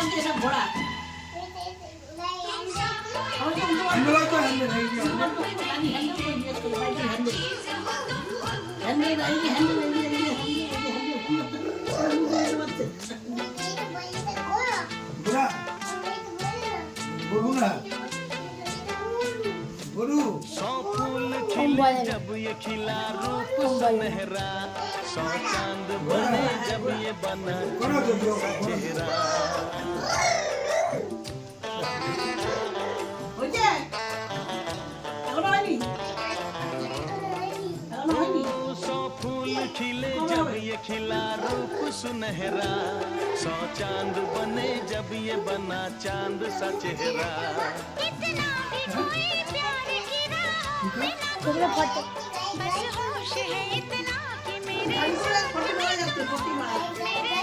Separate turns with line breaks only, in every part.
হচ্ছে সব ঘোড়া
सौ फूल खिले जब ये खिला रूप सुनहरा सौ चांद बने जब ये बना चेहरा सौ फूल खिले जब ये खिला रूप सुनहरा सौ चांद बने जब ये बना चांद सा चेहरा
इतना भी कोई प्यार की राह बिना बस होश है इतना कि मेरे साथ में तुम हो मेरे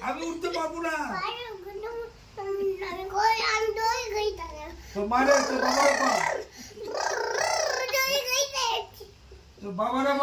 আমি উঠতে পারবো না তো বাবারে